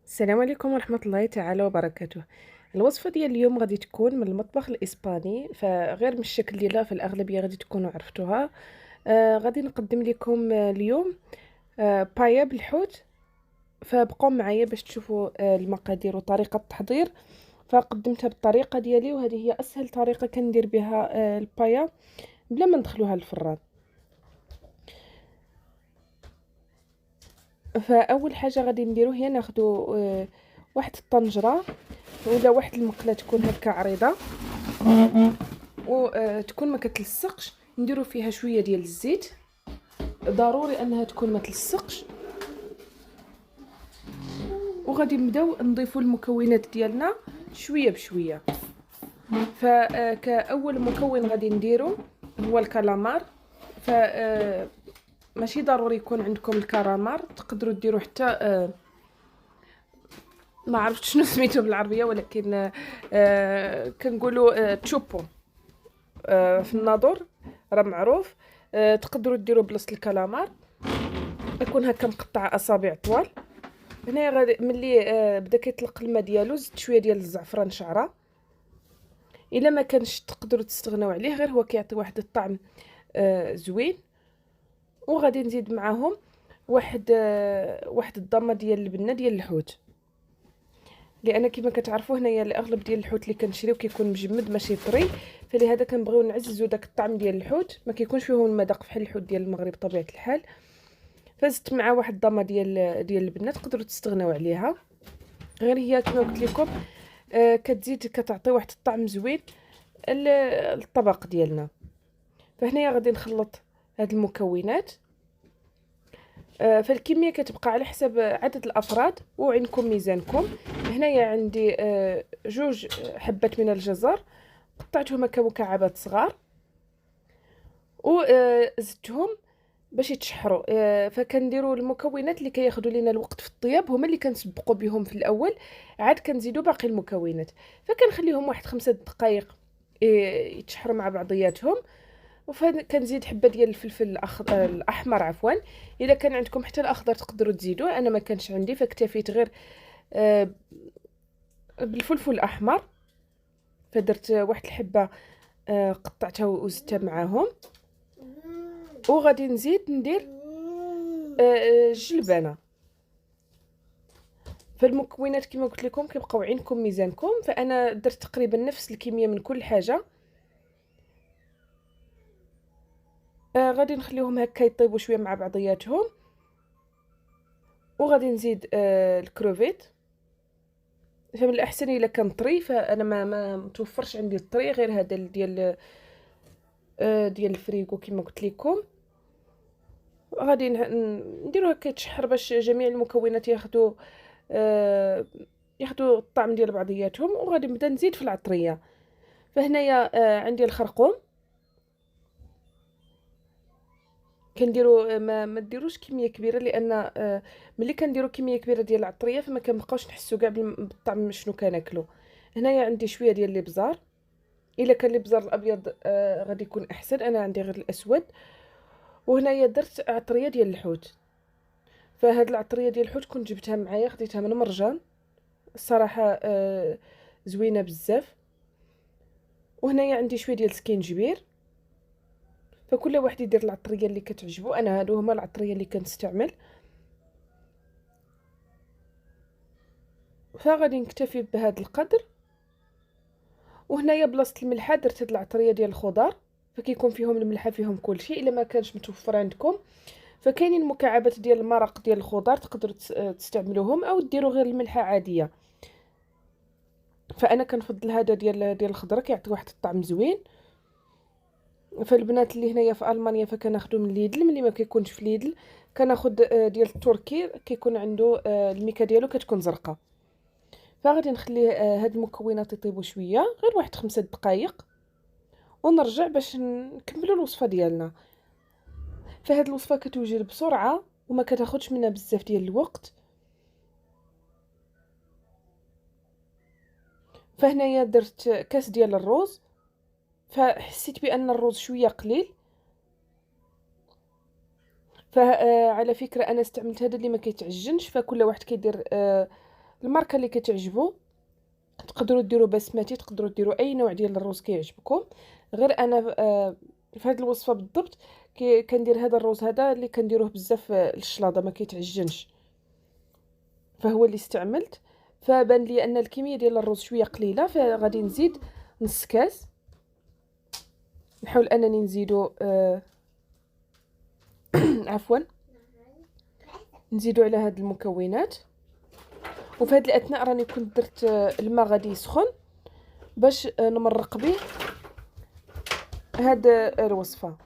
السلام عليكم ورحمة الله تعالى وبركاته. الوصفة ديال اليوم غادي تكون من المطبخ الإسباني، فغير من الشكل ديالها في الأغلبية غادي تكونوا عرفتوها. غادي نقدم لكم اليوم بايا بالحوت. فبقوا معايا باش تشوفوا المقادير وطريقة التحضير. فقدمتها بالطريقة ديالي، وهذه هي أسهل طريقة كندير بها البايا بلا ما ندخلوها للفران. فاول حاجه غادي نديرو هي ناخدو واحد الطنجره ولا واحد المقله تكون هكا عريضه وتكون ما كتلصقش. نديرو فيها شويه ديال الزيت، ضروري انها تكون ما تلصقش. وغادي نبداو نضيفو المكونات ديالنا شويه بشويه. فكاول مكون غادي نديرو هو الكالامار. ف ماشي ضروري يكون عندكم الكالامار، تقدروا ديروا حتى ما عرفت شنو سميتو بالعربيه، ولكن كنقولوا تشوبو في الناظور، راه معروف. تقدروا ديروا بلاصه الكالامار، يكون هكا مقطع اصابع طوال. هنايا غادي ملي بدا كيطلق الماء ديالو زدت شويه ديال الزعفران شعره. الا ما كانش تقدروا تستغناو عليه، غير هو كيعطي واحد الطعم زوين. وغادي نزيد معاهم واحد الضمه ديال البنه ديال الحوت، لان كما كتعرفوا هنايا الاغلب ديال الحوت اللي كنشريو كيكون مجمد ماشي طري، فلهذا كنبغيو نعززوا داك الطعم ديال الحوت، ما كيكونش فيهم المذاق بحال الحوت ديال المغرب بطبيعه الحال. فزدت مع واحد الضمه ديال البنات، تقدروا تستغناو عليها، غير هي كما قلت لكم كتزيد كتعطي واحد الطعم زوين للطبق ديالنا. فهنايا غادي نخلط هاد المكونات. فالكميه كتبقى على حسب عدد الافراد وعندكم ميزانكم. هنايا عندي جوج حبات من الجزر، قطعتهم كمكعبات صغار وزدتهم باش يتشحروا. فكنديروا المكونات اللي كياخذوا لينا الوقت في الطياب هما اللي كنسبقوا بهم في الاول، عاد كنزيدوا باقي المكونات. فكنخليهم واحد 5 دقائق يتشحروا مع بعضياتهم. وكنزيد حبه ديال الفلفل الاحمر عفوا. اذا كان عندكم حتى الاخضر تقدروا تزيدوه، انا ما كانش عندي فاكتفيت غير بالفلفل الاحمر. فدرت واحد الحبه قطعتها وزدتها معاهم. وغادي نزيد ندير الجلبانه. فالمكونات كما قلت لكم كيبقاو عندكم ميزانكم، فانا درت تقريبا نفس الكميه من كل حاجه. غادي نخليهم هكا يطيبوا شويه مع بعضياتهم. وغادي نزيد الكروفيت. فمن الاحسن الا كان طري، فانا ما متوفرش عندي الطري، غير هذا ديال الفريغو كما قلت لكم. غادي نديرو هكا يتشحر باش جميع المكونات ياخدوا الطعم ديال بعضياتهم. وغادي نبدا نزيد في العطريه. فهنايا عندي الخرقوم. كنديروا ما ديروش كميه كبيره، لان ملي كنديروا كميه كبيره ديال العطريه فما كنبقاوش نحسوا كاع بالطعم شنو كناكلو. هنايا عندي شويه ديال الابزار. الا كان الابزار الابيض غادي يكون احسن، انا عندي غير الاسود. وهنايا درت عطريه ديال الحوت. فهاد العطريه ديال الحوت كنت جبتها معايا، خديتها من مرجان الصراحه زوينه بزاف. وهنايا عندي شويه ديال السكينجبير. فكل واحد يدير العطريه اللي كتعجبو، انا هادو هما العطريه اللي كنستعمل. فغادي نكتفي بهذا القدر. وهنايا بلاصه الملحه درت هاد العطريه ديال الخضار، فكيكون فيهم الملحه فيهم كلشي. الا ما كانش متوفر عندكم فكاينين مكعبات ديال المرق ديال الخضار تقدروا تستعملوهم، او ديروا غير الملحه عاديه. فانا كنفضل هذا ديال الخضره، كيعطي واحد الطعم زوين. فالبنات اللي هنايا في المانيا فكناخذو من ليدل، ملي ما كيكونش في ليدل كناخذ ديال التركي، كيكون عنده الميكا ديالو كتكون زرقاء. فغادي نخلي هاد المكونات يطيبوا شويه، غير واحد 5 دقائق، ونرجع باش نكملوا الوصفه ديالنا. فهاد الوصفه كتوجد بسرعه وما كتاخذش منا بزاف ديال الوقت. فهنايا درت كاس ديال الروز، فحسيت بان الروز شويه قليل. فعلى فكره انا استعملت هذا اللي ما كيتعجنش، فكل واحد كيدير الماركه اللي كتعجبو. تقدروا ديروا بسمتي، تقدروا ديروا اي نوع ديال الروز كيعجبكم. غير انا في هذه الوصفه بالضبط كندير هذا الروز هذا اللي كنديروه بزاف للشلاضه، ما كيتعجنش، فهو اللي استعملت. فبان لي ان الكميه ديال الروز شويه قليله، فغادي نزيد نص كاس. نحاول انني نزيدو عفوا نزيدو على هاد المكونات. وفي هاد الاثناء راني كنت درت الماء غادي يسخن باش نمرق به هاد الوصفه.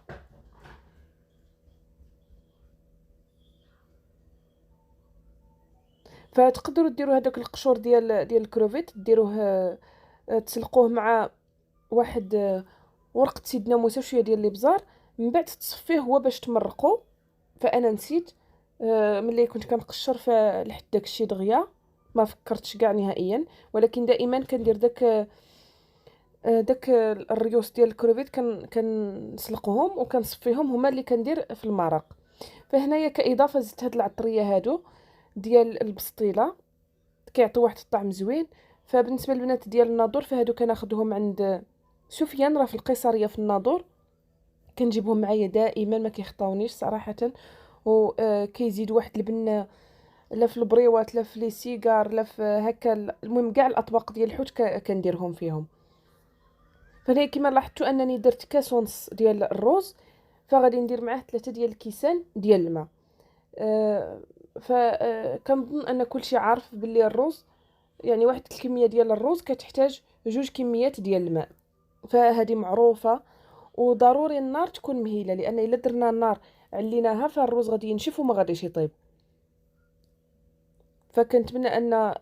فتقدروا ديروا هذاك القشور ديال الكروفيت، ديروه تسلقوه مع واحد ورقه سيدنا موسى شويه ديال الابزار، من بعد تصفيه هو باش تمرقوا. فانا نسيت ملي كنت كنقشر فلحد داكشي دغيا، ما فكرتش كاع نهائيا. ولكن دائما كندير داك الريوس ديال الكروفيت كنسلقهم وكنصفيهم، هما اللي كندير في المرق. فهنايا كاضافه زدت هاد العطريه هادو ديال البسطيله، كيعطيو واحد الطعم زوين. فبالنسبه للبنات ديال الناظور فهادو كناخذهم عند سفيان، راه في القيصريه في الناظور، كنجيبهم معايا دائما، ما كيخطاونيش صراحه. وكيزيد واحد البنه، لا في البريوات لا في لي سيجار لا في هكا، المهم كاع الاطباق ديال الحوت كنديرهم فيهم. فهنا كما لاحظتوا انني درت كاس ونص ديال الروز، فغادي ندير معاه 3 ديال الكيسان ديال الماء. فكنظن ان كلشي عارف باللي الروز يعني واحد الكميه ديال الروز كتحتاج 2 كميات ديال الماء، فهذه معروفه. وضروري النار تكون مهيله، لان الا درنا النار عليناها فالروز غادي ينشف وما غاديش يطيب. فكنتمنى ان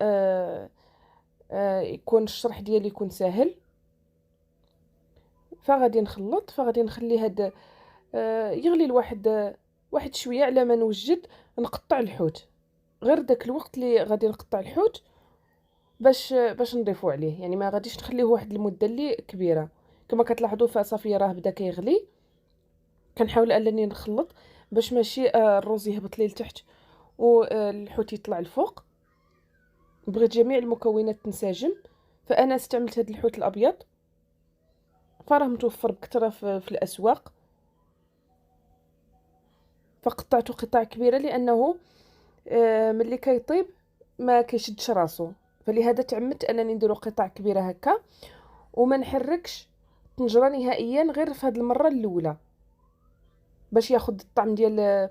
يكون الشرح ديالي يكون سهل. فغادي نخلط، فغادي نخلي هاد يغلي واحد شويه على ما نوجد نقطع الحوت. غير داك الوقت اللي غادي نقطع الحوت باش نضيفو عليه، يعني ما غاديش نخليه واحد المده اللي كبيره. كما كتلاحظوا فصافي راه بدا كيغلي. كنحاول انني نخلط باش ماشي الروز يهبط لي لتحت والحوت يطلع الفوق. بغيت جميع المكونات تنسجم. فانا استعملت هذا الحوت الابيض، فراه متوفر بكثره في الاسواق. فقطعته قطع كبيره لانه ملي كيطيب ما كيشدش راسو، فلهذا تعمدت انني نديرو قطع كبيره هكا وما نحركش الطنجره نهائيا غير في هذه المره الاولى باش ياخذ الطعم ديال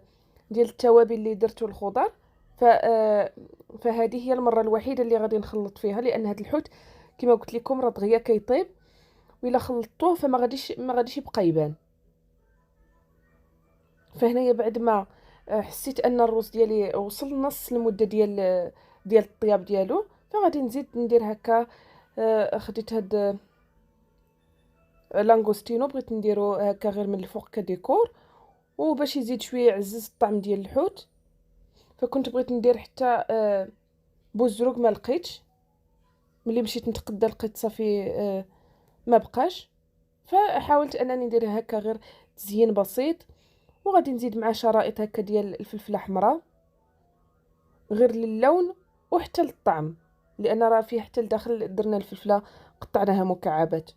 التوابل اللي درتو الخضر. فهذه هي المره الوحيده اللي غادي نخلط فيها، لان هذا الحوت كما قلت لكم راه دغيا كيطيب، وإلا خلطوه فما غاديش يبقى يبان. فهنايا بعد ما حسيت ان الروز ديالي وصل نص المده ديال الطياب ديالو، فغادي نزيد ندير هكا. خديت هاد لانغوستينو، بغيت نديرو هكا غير من الفوق كديكور وباش يزيد شويه يعزز الطعم ديال الحوت. فكنت بغيت ندير حتى بوزروق، ما لقيتش. ملي مشيت نتقدى لقيت صافي ما بقاش. فحاولت انني ندير هكا غير تزيين بسيط. وغادي نزيد مع شرائط هكا ديال الفلفله حمراء غير للون وحتى للطعم، لان راه فيه حتى لداخل درنا الفلفله قطعناها مكعبات.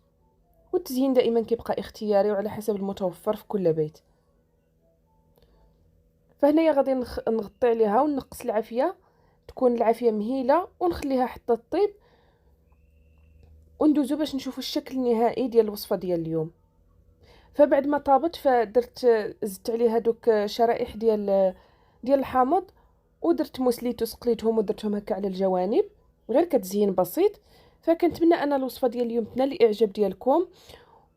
والتزيين دائما كيبقى اختياري وعلى حسب المتوفر في كل بيت. فهنايا غادي نغطي عليها ونقص العافيه، تكون العافيه مهيله، ونخليها حتى تطيب وندوزو باش نشوفوا الشكل النهائي ديال الوصفه ديال اليوم. فبعد ما طابت زدت عليه هذوك شرائح ديال الحامض، ودرت موسليتو سقليتهم ودرتهم هكا على الجوانب غير كتزيين بسيط. فكنتمنى ان الوصفه ديال اليوم تنال الاعجاب ديالكم،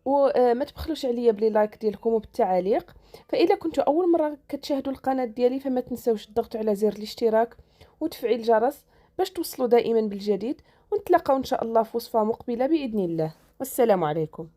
وما تبخلوش عليا بلي لايك ديالكم وبالتعاليق. فاذا كنتوا اول مره كتشاهدوا القناه ديالي فما تنساوش الضغط على زر الاشتراك وتفعيل الجرس باش توصلوا دائما بالجديد. ونتلاقاو ان شاء الله في وصفه مقبله باذن الله. والسلام عليكم.